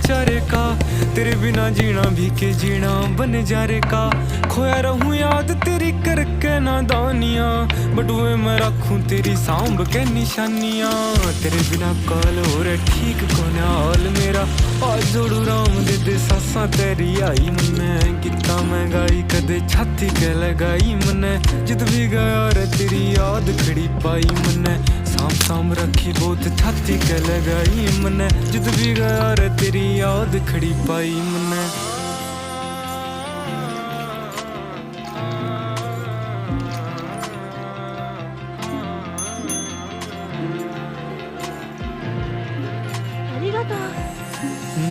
बेचारे का, तेरे बिना जीना भी के जीना बन जा रे का। खोया रहूं याद तेरी करके नादानियां, बटुए मैं रखूं तेरी सांभ के निशानियां। तेरे बिना कॉल हो रे ठीक कोने हाल मेरा, आज जोड़ू राम दे सासा तेरी आई मने। कितना मैं गाई कदे छाती के लगाई मने, जिद भी गया रे तेरी याद खड़ी पाई मने। साम साम रखी बहुत छाती के लगाई मने, जिद भी गया रे तेरी याद खड़ी पाई मने।